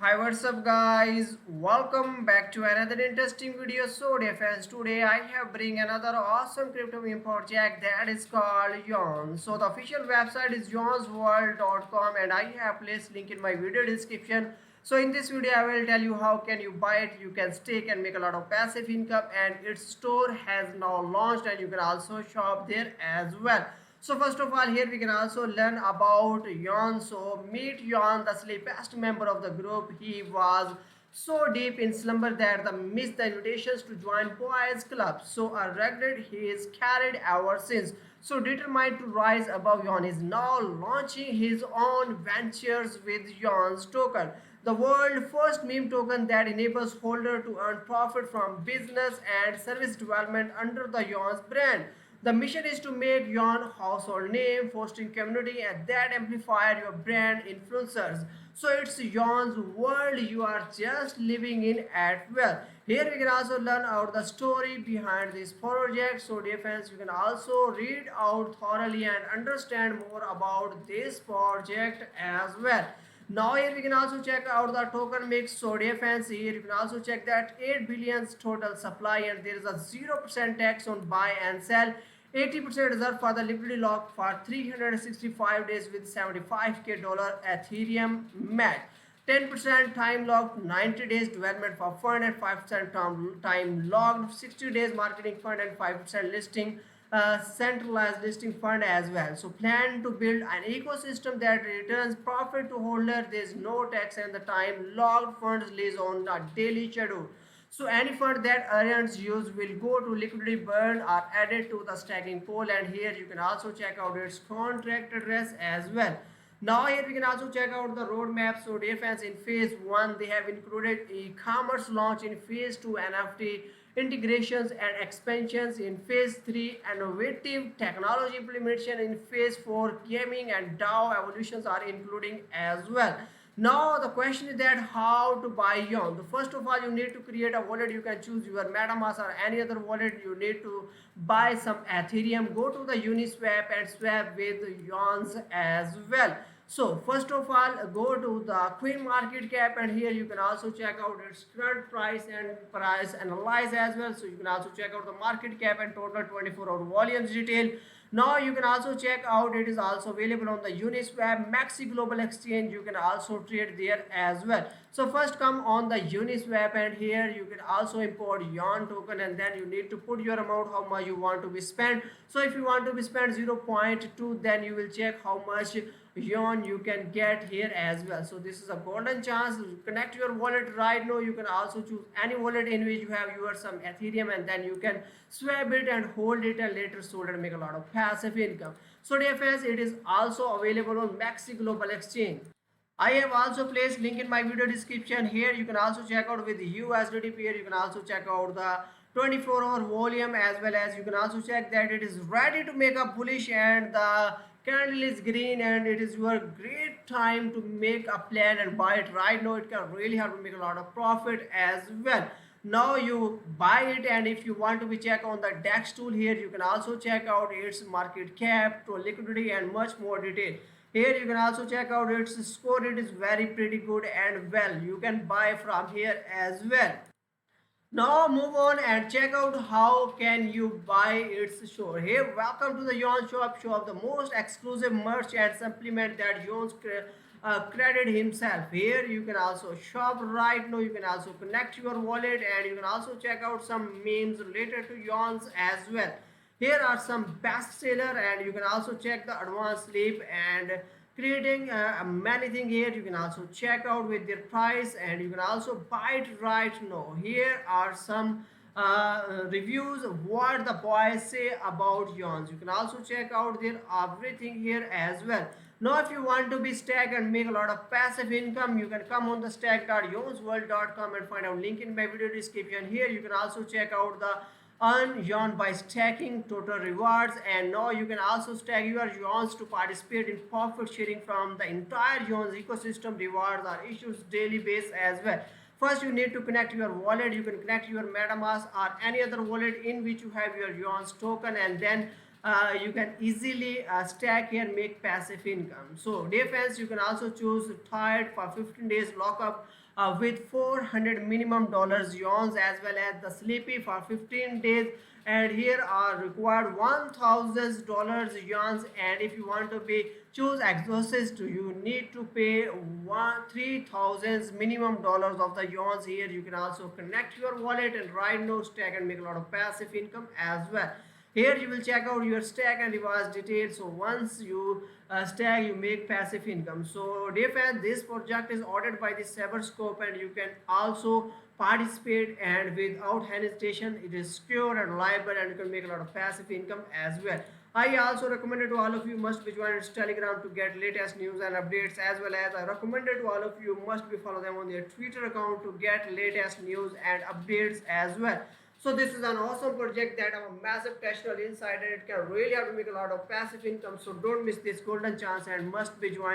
Hi, what's up, guys? Welcome back to another interesting video. So, dear fans, today I have bring another awesome crypto meme project that is called Yawn. So, the official website is yawnsworld.com, and I have placed link in my video description. So, in this video, I will tell you how can you buy it, you can stake and make a lot of passive income, and its store has now launched, and you can also shop there as well. So first of all, here we can also learn about Yon. So meet Yon, the sleepiest member of the group. He was so deep in slumber that the missed the invitations to join boys club. So a regret he is carried ever since. So determined to rise above Yon is now launching his own ventures with Yon's token, the world first meme token that enables holder to earn profit from business and service development under the Yon's brand. The mission is to make your household name, fostering community, and that amplify your brand influencers. So it's Yon's world you are just living in at well. Here we can also learn about the story behind this project. So dear friends, you can also read out thoroughly and understand more about this project as well. Now here we can also check out the token mix. So dear fans, here you can also check that 8 billion total supply, and there is a 0% tax on buy and sell. 80% reserved for the liquidity lock for 365 days with 75k dollar Ethereum match. 10% time locked 90 days development for fund, and 5% time locked 60 days marketing fund, and 5% listing centralized listing fund as well. So plan to build an ecosystem that returns profit to holder. There is no tax, and the time locked funds release on a daily schedule. So any fund that earns use will go to liquidity burn or added to the stacking pool, and here you can also check out its contract address as well. Now here we can also check out the roadmap. So dear fans, in phase 1 they have included e-commerce launch, in phase 2 NFT integrations and expansions, in phase 3 innovative technology implementation, in phase 4 gaming and DAO evolutions are including as well. Now the question is that how to buy Yon. First of all, you need to create a wallet. You can choose your MetaMask or any other wallet. You need to buy some Ethereum. Go to the Uniswap and swap with Yons as well. So first of all, go to the Queen Market Cap, and here you can also check out its current price and price analyze as well. So you can also check out the market cap and total 24-hour volumes detail. Now you can also check out it is also available on the Uniswap Maxi Global Exchange. You can also trade there as well. So first come on the Uniswap, and here you can also import Yon token, and then you need to put your amount how much you want to be spent. So if you want to be spent 0.2, then you will check how much Yon you can get here as well. So this is a golden chance to connect your wallet right now. You can also choose any wallet in which you have your some Ethereum, and then you can swap it and hold it and later sold and make a lot of passive income. So dear friends, it is also available on Maxi Global Exchange. I have also placed link in my video description. Here you can also check out with USDT pair. You can also check out the 24-hour volume, as well as you can also check that it is ready to make a bullish and the candle is green, and it is your great time to make a plan and buy it right now. It can really help to make a lot of profit as well. Now you buy it, and if you want to be check on the DEX tool, here you can also check out its market cap to liquidity and much more detail. Here you can also check out its score. It is very pretty good, and well you can buy from here as well. Now move on and check out how can you buy its store. Hey, welcome to the Yon shop, the most exclusive merch and supplement that Yon's credit himself. Here you can also shop right now. You can also connect your wallet, and you can also check out some memes related to Yon's as well. Here are some bestseller, and you can also check the advanced sleep and creating many things. Here you can also check out with their price, and you can also buy it right now. Here are some reviews of what the boys say about Yons. You can also check out their everything here as well. Now if you want to be stack and make a lot of passive income, you can come on the stack.yonsworld.com and find out link in my video description. Here you can also check out the earn Yon by stacking total rewards, and now you can also stack your Yons to participate in profit sharing from the entire Yons ecosystem. Rewards are issued daily base as well. First you need to connect your wallet. You can connect your MetaMask or any other wallet in which you have your Yons token, and then you can easily stack here and make passive income. So dear friends, you can also choose Tired for 15 days lockup with 400 minimum dollars yawns, as well as the Sleepy for 15 days, and here are required $1000 yawns. And if you want to pay choose exorcist, you need to pay 3000 minimum dollars of the yawns. Here you can also connect your wallet and right now stack and make a lot of passive income as well. Here you will check out your stack and rewards details. So once you stack, you make passive income. So dear fans, this project is ordered by the Cyberscope, and you can also participate, and without hesitation, it is secure and reliable, and you can make a lot of passive income as well. I also recommended to all of you must be joined its Telegram to get latest news and updates, as well as I recommended to all of you must be follow them on their Twitter account to get latest news and updates as well. So this is an awesome project that have a massive cash-flow inside, and it can really help you make a lot of passive income. So don't miss this golden chance and must be joined.